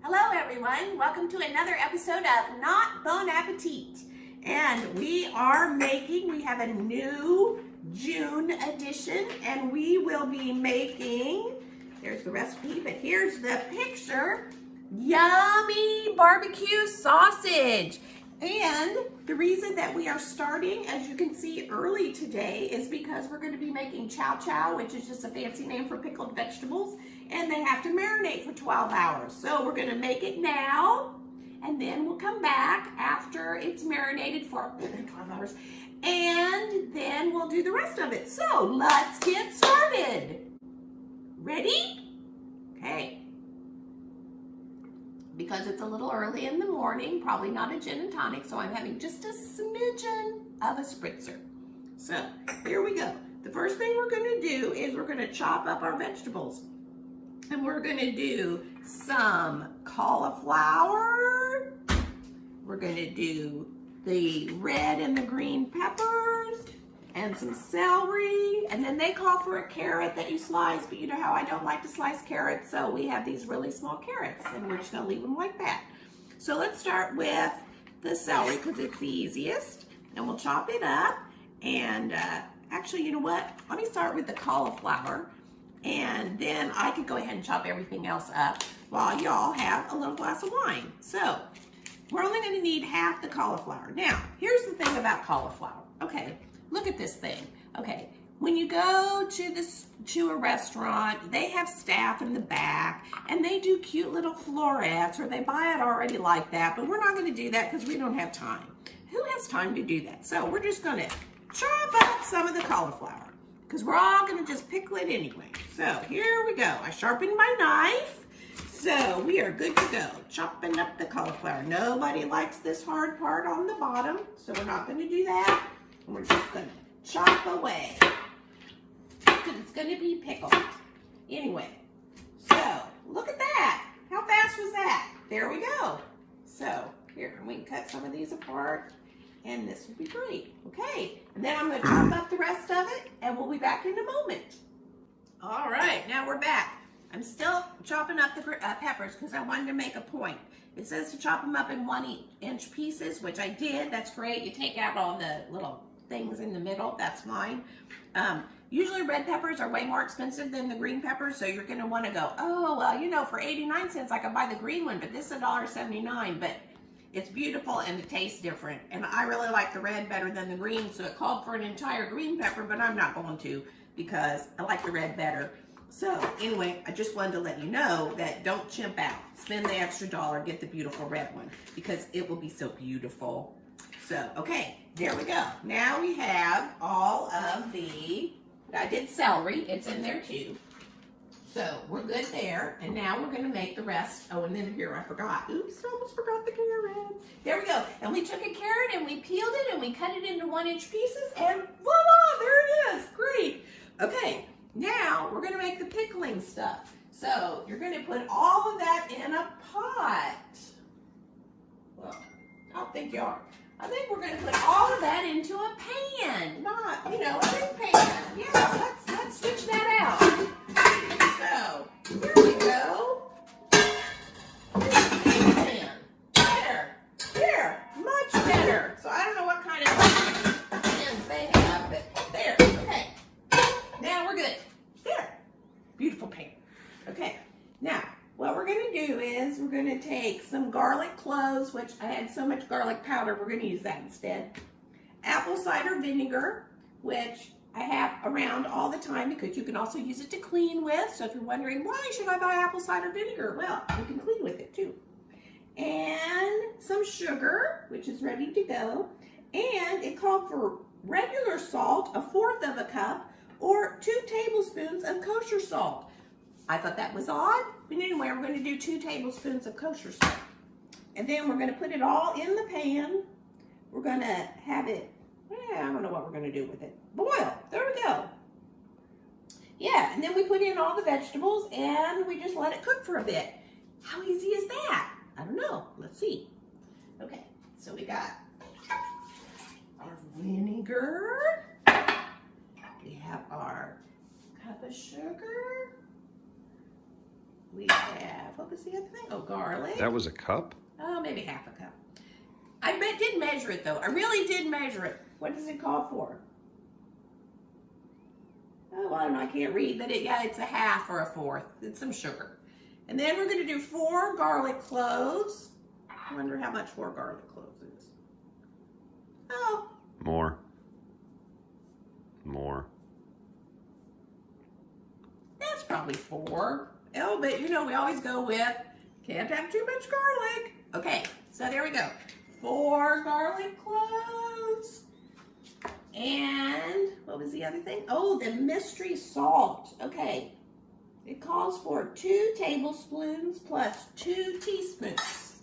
Hello everyone, welcome to another episode of Not Bon Appetit. And we have a new June edition and we will be making, there's the recipe, but here's the picture, yummy barbecue sausage. And the reason that we are starting, as you can see early today, is because we're going to be making chow chow, which is just a fancy name for pickled vegetables, and they have to marinate for 12 hours. So we're going to make it now, and then we'll come back after it's marinated for 12 hours, and then we'll do the rest of it. So let's get started. Ready? Okay. Because it's a little early in the morning, probably not a gin and tonic, so I'm having just a smidgen of a spritzer. So here we go. The first thing we're going to do is we're going to chop up our vegetables. And we're going to do some cauliflower. We're going to do the red and the green peppers and some celery. And then they call for a carrot that you slice, but you know how I don't like to slice carrots, so we have these really small carrots and we're just going to leave them like that. So let's start with the celery because it's the easiest, and we'll chop it up. And actually, you know what? Let me start with the cauliflower, and then I could go ahead and chop everything else up while y'all have a little glass of wine. So we're only going to need half the cauliflower. Now, here's the thing about cauliflower. Okay, look at this thing. Okay, when you go to a restaurant, they have staff in the back, and they do cute little florets, or they buy it already like that, but we're not going to do that because we don't have time. Who has time to do that? So we're just going to chop up some of the cauliflower, because we're all going to just pickle it anyway. So here we go. I sharpened my knife. So we are good to go. Chopping up the cauliflower. Nobody likes this hard part on the bottom, so we're not going to do that. And we're just going to chop away, because it's going to be pickled. Anyway, so look at that. How fast was that? There we go. So here, we can cut some of these apart, and this will be great. Okay, and then I'm going to chop up the rest of it, and we'll be back in a moment. All right, now we're back. I'm still chopping up the peppers because I wanted to make a point. It says to chop them up in 1-inch pieces, which I did. That's great. You take out all the little things in the middle. That's fine. Usually red peppers are way more expensive than the green peppers, so you're going to want to go, oh, well, you know, for 89 cents I could buy the green one, but this is $1.79. But it's beautiful and it tastes different. And I really like the red better than the green, so it called for an entire green pepper, but I'm not going to because I like the red better. So anyway, I just wanted to let you know that don't chimp out. Spend the extra $1, get the beautiful red one, because it will be so beautiful. So, okay, there we go. Now we have all of I did celery, it's in there too. So we're good there, and now we're going to make the rest. Oh, and then here I forgot. Oops, I almost forgot the carrots. There we go. And we took a carrot and we peeled it and we cut it into 1-inch pieces, and voila, there it is. Great. Okay, now we're going to make the pickling stuff. So you're going to put all of that in a pot. Well, I don't think you are. I think we're going to put all of that into a pan, not, you know, a big pan. Yeah, let's switch that out. So, here we go. Pan. There, much better. So I don't know what kind of pans they have, but there, okay. Now we're good. There, beautiful pan. Okay, now what we're going to do is we're going to take some garlic cloves, which I had so much garlic powder, we're going to use that instead. Apple cider vinegar, which I have around all the time because you can also use it to clean with. So if you're wondering, why should I buy apple cider vinegar? Well, you can clean with it too. And some sugar, which is ready to go. And it called for regular salt, 1/4 of a cup, or 2 tablespoons of kosher salt. I thought that was odd, but anyway, we're going to do 2 tablespoons of kosher salt. And then we're going to put it all in the pan. We're going to have it, I don't know what we're going to do with it. Boil. There we go. Yeah, and then we put in all the vegetables and we just let it cook for a bit. How easy is that? I don't know. Let's see. Okay, so we got our vinegar. We have our cup of sugar. We have, what was the other thing? Oh, garlic. That was a cup? Oh, maybe half a cup. I did measure it though. I really did measure it. What does it call for? Oh, I don't know. I can't read. But it's a half or a fourth. It's some sugar. And then we're going to do 4 garlic cloves. I wonder how much 4 garlic cloves is. Oh. More. More. That's probably 4. Oh, but you know, we always go with, can't have too much garlic. Okay, so there we go. 4 garlic cloves. And what was the other thing? Oh, the mystery salt. Okay. It calls for 2 tablespoons plus 2 teaspoons.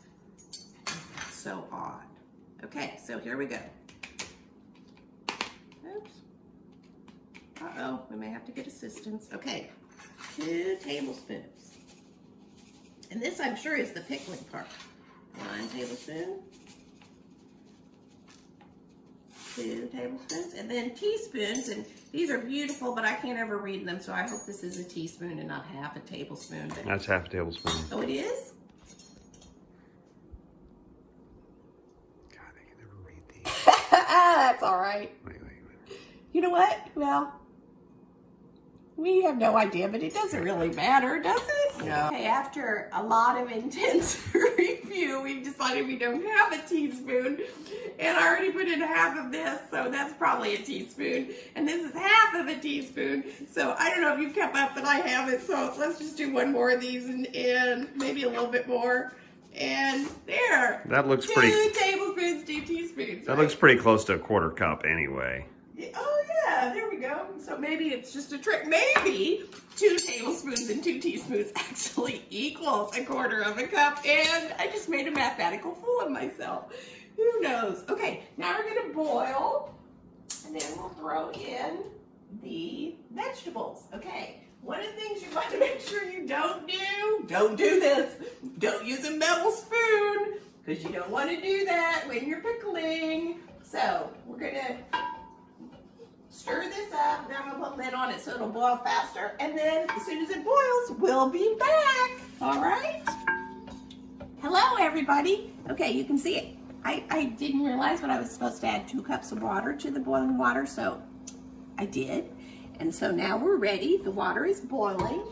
That's so odd. Okay, so here we go. Oops. Uh-oh, we may have to get assistance. Okay, 2 tablespoons. And this, I'm sure, is the pickling part. 1 tablespoon. 2 tablespoons. And then teaspoons, and these are beautiful, but I can't ever read them, so I hope this is a teaspoon and not half a tablespoon. But... That's half a tablespoon. Oh, it is? God, I can never read these. That's all right. Wait. You know what? Well, we have no idea, but it doesn't really matter, does it? No. Okay, after a lot of intense review, we've decided we don't have a teaspoon. And I already put in half of this, so that's probably a teaspoon. And this is half of a teaspoon. So I don't know if you've kept up, but I haven't. So let's just do 1 more of these and maybe a little bit more. And there. That looks 2 pretty... 2 tablespoons, 2 teaspoons. That looks pretty close to a 1/4 cup anyway. Oh yeah, there we go. So maybe it's just a trick. Maybe 2 tablespoons and 2 teaspoons actually equals a 1/4 cup. And I just made a mathematical fool of myself. Who knows? Okay, now we're gonna boil, and then we'll throw in the vegetables. Okay, one of the things you want to make sure you don't do this. Don't use a metal spoon, because you don't want to do that when you're pickling. So we're gonna stir this up. Now I'm gonna put a lid on it so it'll boil faster. And then as soon as it boils, we'll be back. All right? Hello, everybody. Okay, you can see it. I didn't realize, but I was supposed to add 2 cups of water to the boiling water, so I did. And so now we're ready. The water is boiling.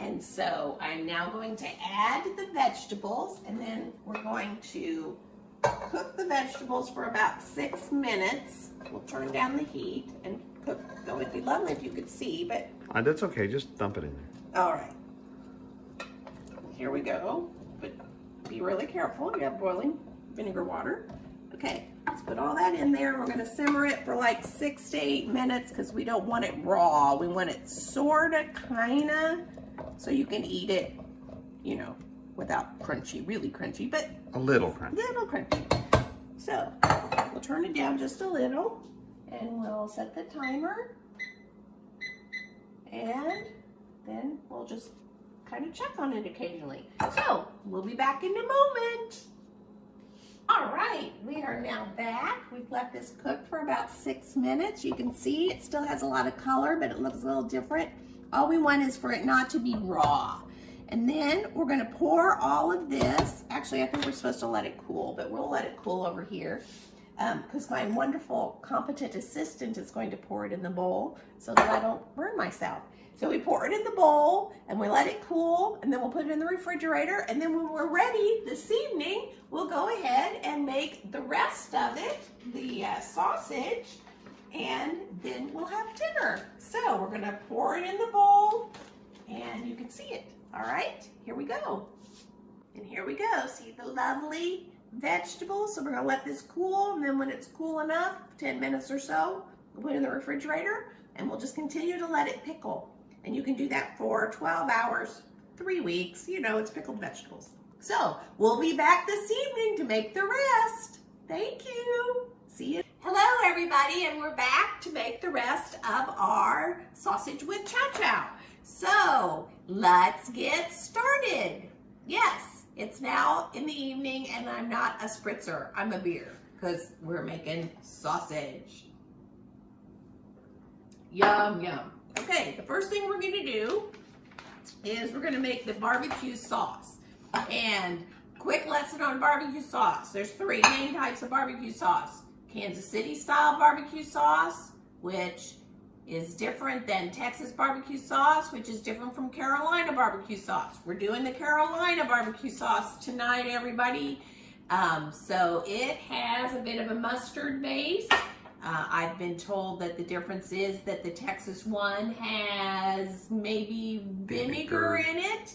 And so I'm now going to add the vegetables, and then we're going to cook the vegetables for about 6 minutes. We'll turn down the heat and cook. So it'd be lovely if you could see, but... That's okay. Just dump it in there. All right. Here we go. But be really careful. You have boiling vinegar water. Okay, let's put all that in there. We're going to simmer it for like 6 to 8 minutes because we don't want it raw. We want it sort of, kind of, so you can eat it, you know, without crunchy, really crunchy, but a little crunchy. Little crunchy. So we'll turn it down just a little, and we'll set the timer, and then we'll just kind of check on it occasionally. So we'll be back in a moment. All right, we are now back. We've let this cook for about 6 minutes. You can see it still has a lot of color, but it looks a little different. All we want is for it not to be raw. And then we're gonna pour all of this. Actually, I think we're supposed to let it cool, but we'll let it cool over here because my wonderful, competent assistant is going to pour it in the bowl so that I don't burn myself. So we pour it in the bowl and we let it cool, and then we'll put it in the refrigerator, and then when we're ready this evening, we'll go ahead and make the rest of it, the sausage, and then we'll have dinner. So we're gonna pour it in the bowl, and you can see it. All right, here we go. And here we go. See the lovely vegetables? So we're gonna let this cool, and then when it's cool enough, 10 minutes or so, we'll put it in the refrigerator, and we'll just continue to let it pickle. And you can do that for 12 hours, 3 weeks. You know, it's pickled vegetables. So we'll be back this evening to make the rest. Thank you. See you. Hello, everybody, and we're back to make the rest of our sausage with chow chow. So let's get started. Yes, it's now in the evening, and I'm not a spritzer. I'm a beer because we're making sausage. Yum, yum. Okay, the first thing we're going to do is we're gonna make the barbecue sauce. And quick lesson on barbecue sauce. There's 3 main types of barbecue sauce. Kansas City style barbecue sauce, which is different than Texas barbecue sauce, which is different from Carolina barbecue sauce. We're doing the Carolina barbecue sauce tonight, everybody. So it has a bit of a mustard base. I've been told that the difference is that the Texas one has maybe vinegar in it,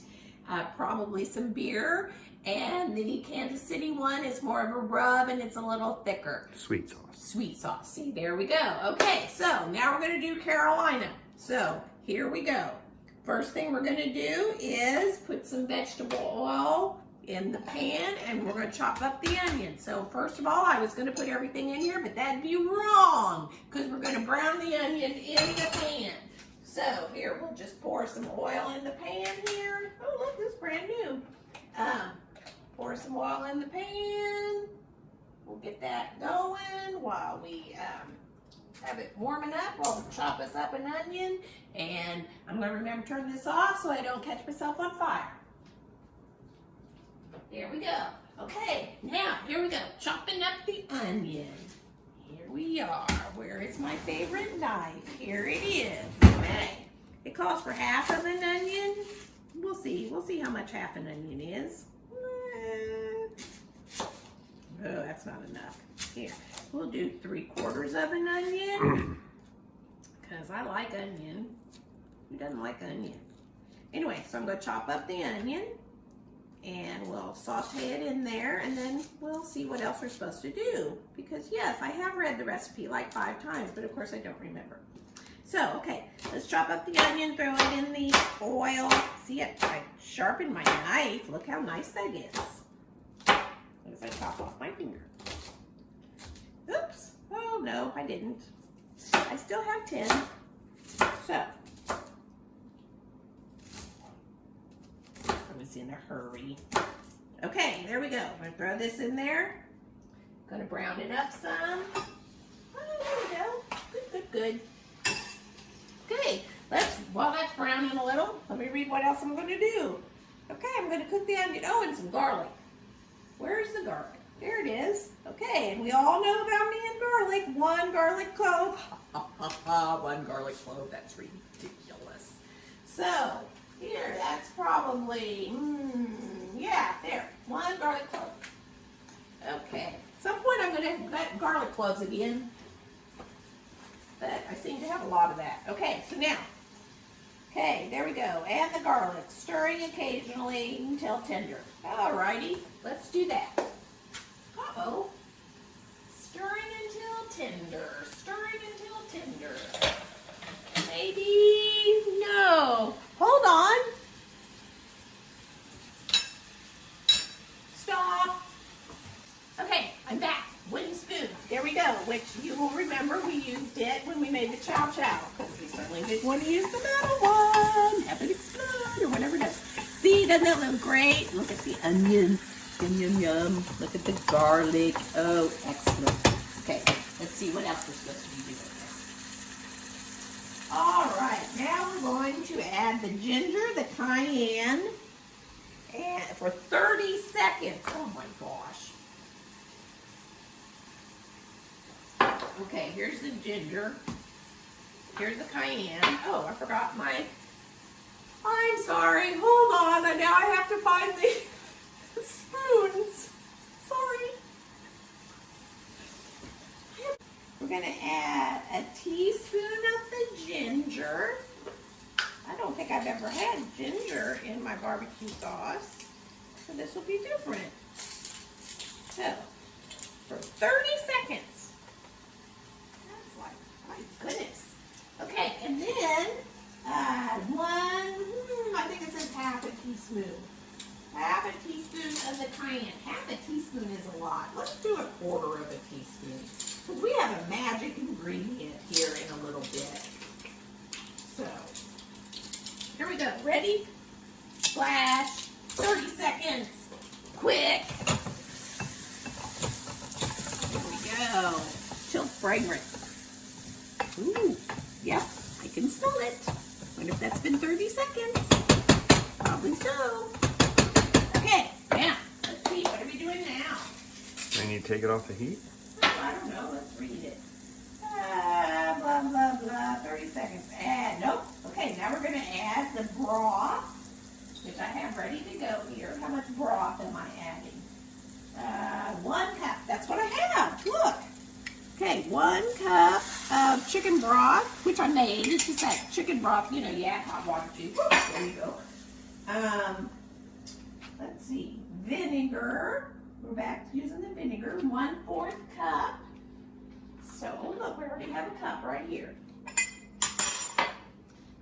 probably some beer, and the Kansas City one is more of a rub and it's a little thicker. Sweet sauce. Sweet sauce. See, there we go. Okay, so now we're going to do Carolina. So here we go. First thing we're going to do is put some vegetable oil in the pan, and we're going to chop up the onion. So first of all, I was going to put everything in here, but that'd be wrong because we're going to brown the onion in the pan. So here, we'll just pour some oil in the pan here. Oh, look, this is brand new. Pour some oil in the pan. We'll get that going while we have it warming up. We'll chop us up an onion, and I'm going to remember to turn this off so I don't catch myself on fire. There we go. Okay, now here we go. Chopping up the onion. Here we are. Where is my favorite knife? Here it is. Okay. It calls for half of an onion. We'll see. We'll see how much half an onion is. Oh, that's not enough. Here, we'll do 3/4 of an onion because I like onion. Who doesn't like onion? Anyway, so I'm going to chop up the onion and we'll saute it in there, and then we'll see what else we're supposed to do. Because yes, I have read the recipe like 5 times, but of course I don't remember. So, okay, let's chop up the onion, throw it in the oil. See, I sharpened my knife. Look how nice that is. As I chop off my finger. Oops. Oh, no, I didn't. I still have 10. So, I was in a hurry. Okay, there we go. I'm going to throw this in there. Going to brown it up some. Oh, there we go. Good, good, good. Okay, while that's browning a little, let me read what else I'm going to do. Okay, I'm going to cook the onion. Oh, and some garlic. Where's the garlic? There it is. Okay, and we all know about me and garlic. 1 garlic clove. 1 garlic clove. That's ridiculous. So, here, that's probably, yeah, there. 1 garlic clove. Okay. At some point, I'm going to cut garlic cloves again. But I seem to have a lot of that. Okay, so now, okay, there we go. And the garlic, stirring occasionally until tender. Alrighty, let's do that. Uh-oh. Stirring until tender. Stirring until tender. Maybe, no. Hold on. Stop. Okay, I'm back. Wooden spoon. There we go, which you will remember we used it when we made the chow chow. Because we certainly didn't want to use the metal one. Have it explode or whatever it is. See, doesn't that look great? Look at the onion. Yum, yum, yum. Look at the garlic. Oh, excellent. Okay, let's see what else we're supposed to be doing. All right, now we're going to add the ginger, the cayenne, and for 30 seconds. Oh my gosh. Okay, here's the ginger. Here's the cayenne. Oh, I forgot my... I'm sorry. Hold on. Now I have to find the spoons. Sorry. We're going to add a teaspoon of the ginger. I don't think I've ever had ginger in my barbecue sauce. So this will be different. So, for 30 seconds. My goodness. Okay, and then I think it says half a teaspoon. Half a teaspoon of the cayenne. Half a teaspoon is a lot. Let's do 1/4 of a teaspoon. Because we have a magic ingredient here in a little bit. So, here we go. Ready? Splash. 30 seconds. Quick. Here we go. Still fragrant. Ooh, yep, I can smell it. Wonder if that's been 30 seconds. Probably so. Okay, now, let's see, what are we doing now? I need to take it off the heat? Oh, I don't know, let's read it. Blah, blah, blah, 30 seconds. Add, nope. Okay, now we're gonna add the broth, which I have ready to go here. How much broth am I adding? 1 cup, that's what I have, look. Okay, 1 cup of chicken broth, which I made. It's just that chicken broth, you know, you add hot water to. There you go. Let's see, vinegar. We're back to using the vinegar, 1/4 cup. So, look, we already have a cup right here.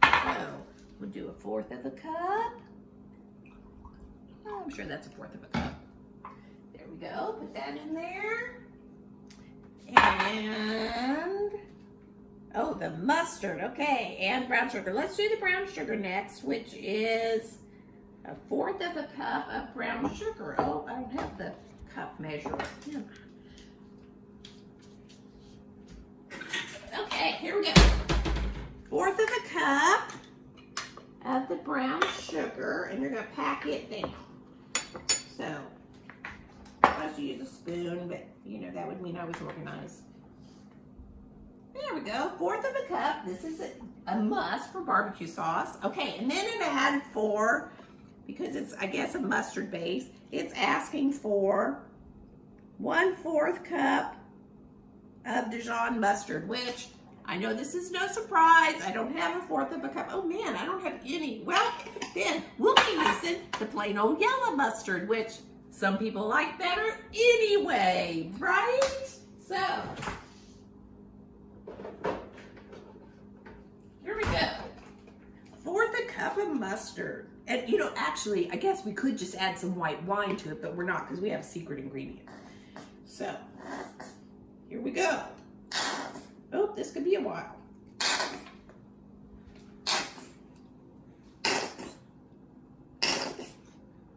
So, we'll do 1/4 of a cup. Oh, I'm sure that's 1/4 of a cup. There we go, put that in there. And, oh, the mustard, okay, and brown sugar. Let's do the brown sugar next, which is 1/4 of a cup of brown sugar. Oh, I don't have the cup measure. Okay, here we go. 1/4 of a cup of the brown sugar, and you're gonna pack it down. So, I'm supposed to use a spoon, but you know, that would mean I was organized. There we go, 1/4 of a cup. This is a must for barbecue sauce. Okay, and then it add for, because it's, I guess, a mustard base, it's asking for 1/4 cup of Dijon mustard, which I know this is no surprise. I don't have 1/4 of a cup. Oh man, I don't have any. Well, then we'll be using the plain old yellow mustard, which some people like better anyway, right? So, here we go. 1/4 a cup of mustard. And you know, actually, I guess we could just add some white wine to it, but we're not because we have a secret ingredient. So, here we go. Oh, this could be a while.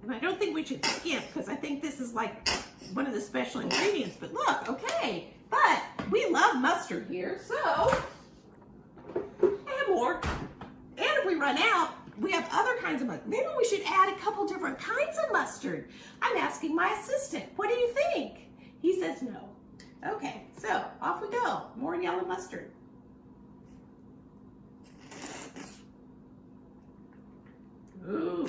And I don't think we should skip because I think this is like one of the special ingredients. But look, okay. But we love mustard here, so add more. And if we run out, we have other kinds of mustard. Maybe we should add a couple different kinds of mustard. I'm asking my assistant. What do you think? He says no. Okay, so off we go. More yellow mustard. Ooh.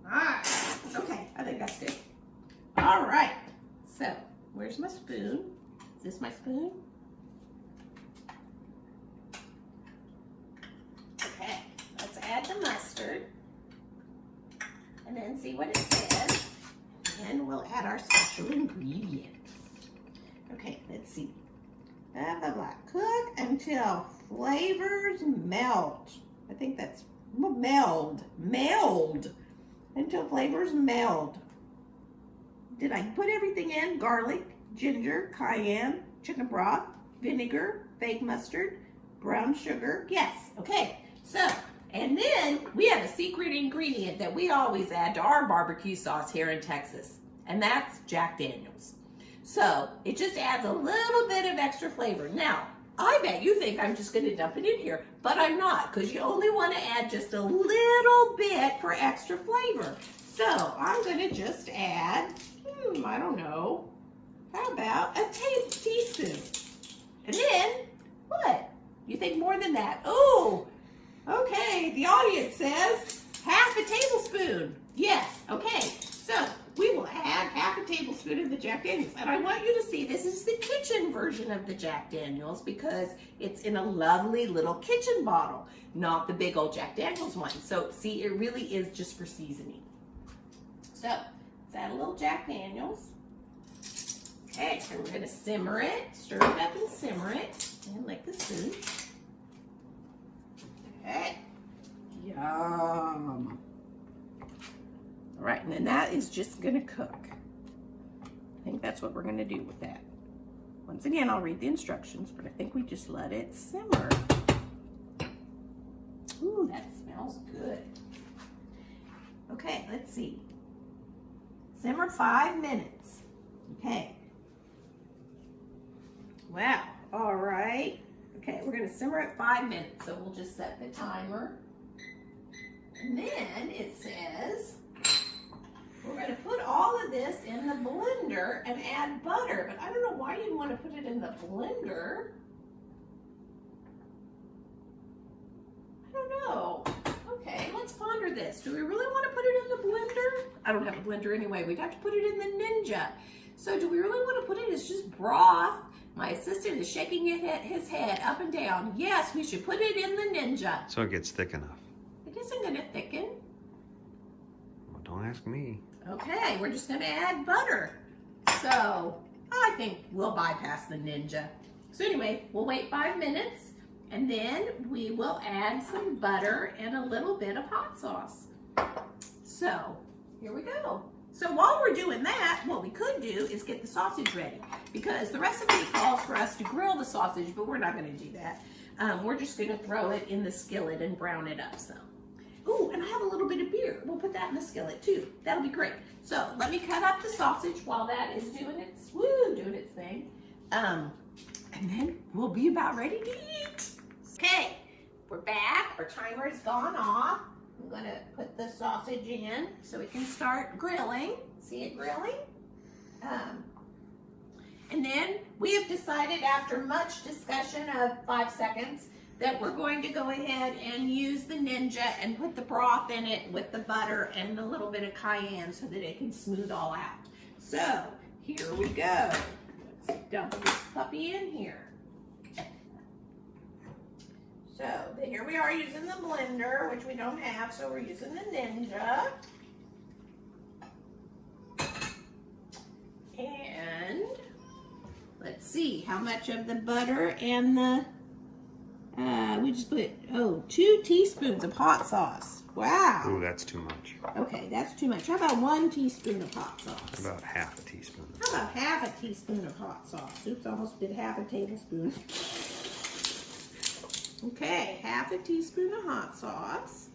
Alright. Okay, I think that's good. Alright. So, where's my spoon? Is this my spoon? Okay, let's add the mustard. And then see what it says. And we'll add our special ingredient. Okay, let's see. Blah, blah, blah. Cook until flavors melt. I think that's meld. Meld. Until flavors meld. Did I put everything in? Garlic, ginger, cayenne, chicken broth, vinegar, fake mustard, brown sugar. Yes. Okay. So, and then we have a secret ingredient that we always add to our barbecue sauce here in Texas, and that's Jack Daniels. So it just adds a little bit of extra flavor. Now, I bet you think I'm just gonna dump it in here, but I'm not, because you only wanna add just a little bit for extra flavor. So I'm gonna just add, I don't know, how about a teaspoon? And then, what? You think more than that? Oh, okay, the audience says half a tablespoon. Yes, okay, so we will add half a tablespoon of the Jack Daniels. And I want you to see this is the kitchen version of the Jack Daniels because it's in a lovely little kitchen bottle, not the big old Jack Daniels one. So see, it really is just for seasoning. So let's add a little Jack Daniels. Okay, so we're gonna simmer it, stir it up and simmer it, and lick the spoon. Okay, yum. All right, and then that is just gonna cook. I think that's what we're gonna do with that. Once again, I'll read the instructions, but I think we just let it simmer. Ooh, that smells good. Okay, let's see. Simmer 5 minutes. Okay. Wow, all right. Okay, we're gonna simmer it 5 minutes, so we'll just set the timer And then it says we're going to put all of this in the blender and add butter. But I don't know why you'd want to put it in the blender. I don't know. Okay, let's ponder this. Do we really want to put it in the blender? I don't have a blender anyway. We'd have to put it in the Ninja. So do we really want to put it as just broth? My assistant is shaking his head up and down. Yes, we should put it in the Ninja. So it gets thick enough. It isn't going to thicken. Well, don't ask me. Okay, we're just going to add butter. So I think we'll bypass the Ninja. So anyway, we'll wait 5 minutes. And then we will add some butter and a little bit of hot sauce. So here we go. So while we're doing that, what we could do is get the sausage ready, because the recipe calls for us to grill the sausage, but we're not going to do that. We're just going to throw it in the skillet and brown it up some. Ooh, and I have a little bit of beer. We'll put that in the skillet too. That'll be great. So let me cut up the sausage while that is doing its thing. And then we'll be about ready to eat. Okay, we're back. Our timer's gone off. I'm going to put the sausage in so we can start grilling. See it grilling? And then we have decided, after much discussion of 5 seconds, that we're going to go ahead and use the Ninja and put the broth in it with the butter and a little bit of cayenne so that it can smooth all out. So here we go. Let's dump this puppy in here. So here we are using the blender, which we don't have, so we're using the Ninja. And let's see how much of the butter and the, we just put, 2 teaspoons of hot sauce. Wow. Ooh, that's too much. Okay, that's too much. How about 1 teaspoon of hot sauce? About half a teaspoon. How about half a teaspoon of hot sauce? Oops, almost did half a tablespoon. Okay, half a teaspoon of hot sauce.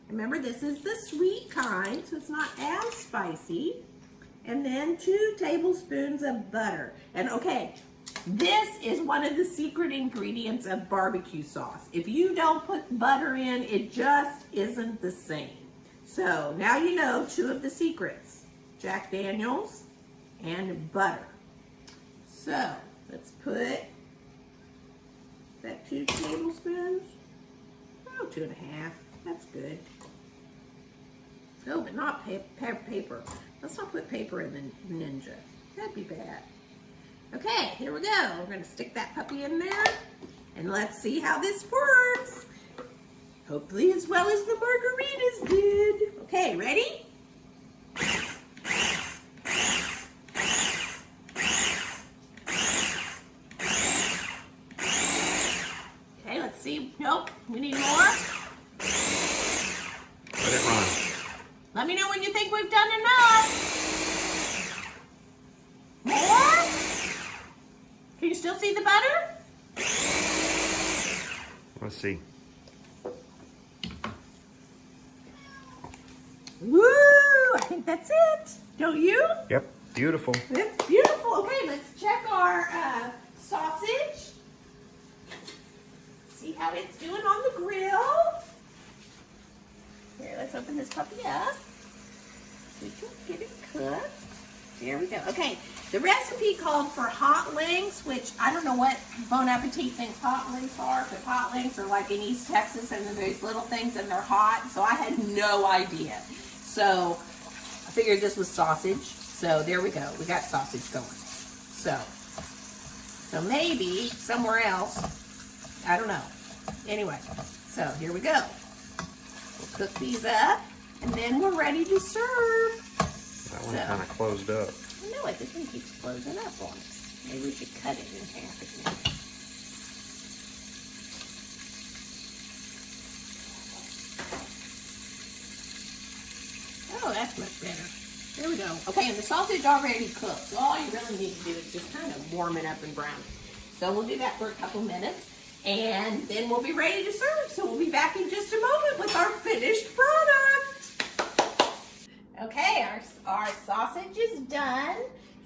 Remember, this is the sweet kind, so it's not as spicy. And then 2 tablespoons of butter. And okay, this is one of the secret ingredients of barbecue sauce. If you don't put butter in, it just isn't the same. So now you know 2 of the secrets: Jack Daniels and butter. So let's put, is that 2 tablespoons? Oh, 2.5. That's good. Oh, but not paper. Let's not put paper in the Ninja. That'd be bad. Okay, here we go. We're going to stick that puppy in there, and let's see how this works. Hopefully as well as the margaritas did. Okay, ready? Okay, let's see. Nope, we need more. Let it run. Let me know when you think we've done enough. More? Can you still see the butter? Let's see. Woo! I think that's it. Don't you? Yep, beautiful. It's beautiful. Okay, let's check our sausage. See how it's doing on the grill. Here, let's open this puppy up. We can get it cooked. There we go. Okay, the recipe called for hot links, which I don't know what Bon Appetit thinks hot links are, because hot links are like in East Texas and there's little things and they're hot, so I had no idea. So I figured this was sausage, so there we go. We got sausage going. So maybe somewhere else, I don't know. Anyway, so here we go. We'll cook these up, and then we're ready to serve. That one kind of closed up. I know it. This one keeps closing up on us. Maybe we should cut it in half again. Oh, that's much better. There we go. Okay, and the sausage already cooked. So all you really need to do is just kind of warm it up and brown it. So we'll do that for a couple minutes, and then we'll be ready to serve. So we'll be back in just a moment with our finished product. Okay, our sausage is done.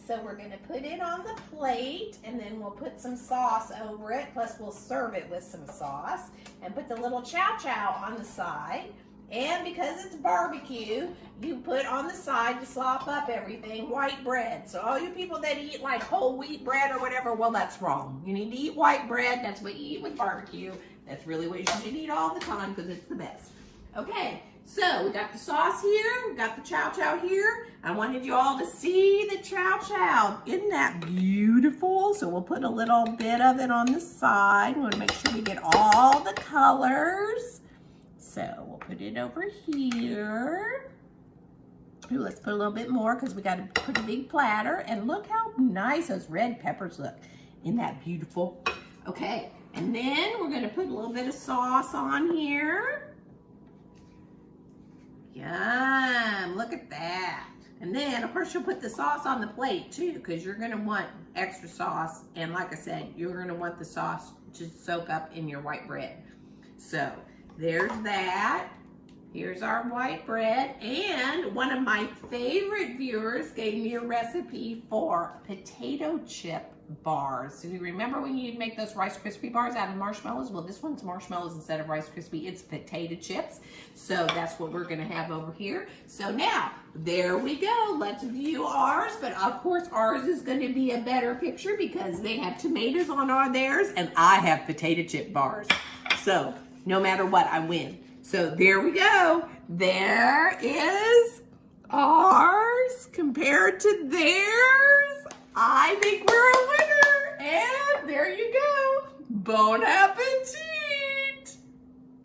So we're gonna put it on the plate and then we'll put some sauce over it. Plus we'll serve it with some sauce and put the little chow chow on the side. And because it's barbecue, you put on the side to slop up everything, white bread. So all you people that eat like whole wheat bread or whatever, well, that's wrong. You need to eat white bread. That's what you eat with barbecue. That's really what you should eat all the time because it's the best. Okay, so we got the sauce here. We got the chow chow here. I wanted you all to see the chow chow. Isn't that beautiful? So we'll put a little bit of it on the side. We want to make sure we get all the colors. So we'll put it over here. Ooh, let's put a little bit more because we got to put a big platter. And look how nice those red peppers look. Isn't that beautiful? Okay, and then we're going to put a little bit of sauce on here. Yum, look at that. And then, of course, you'll put the sauce on the plate too because you're going to want extra sauce. And like I said, you're going to want the sauce to soak up in your white bread. So there's that. Here's our white bread. And one of my favorite viewers gave me a recipe for potato chip bars. So you remember when you make those Rice Krispie bars out of marshmallows? Well, this one's marshmallows instead of Rice Krispie. It's potato chips. So that's what we're gonna have over here. So now, there we go. Let's view ours. But of course, ours is gonna be a better picture because they have tomatoes on theirs and I have potato chip bars. So no matter what, I win. So there we go. There is ours compared to theirs. I think we're a winner. And there you go. Bon appetit.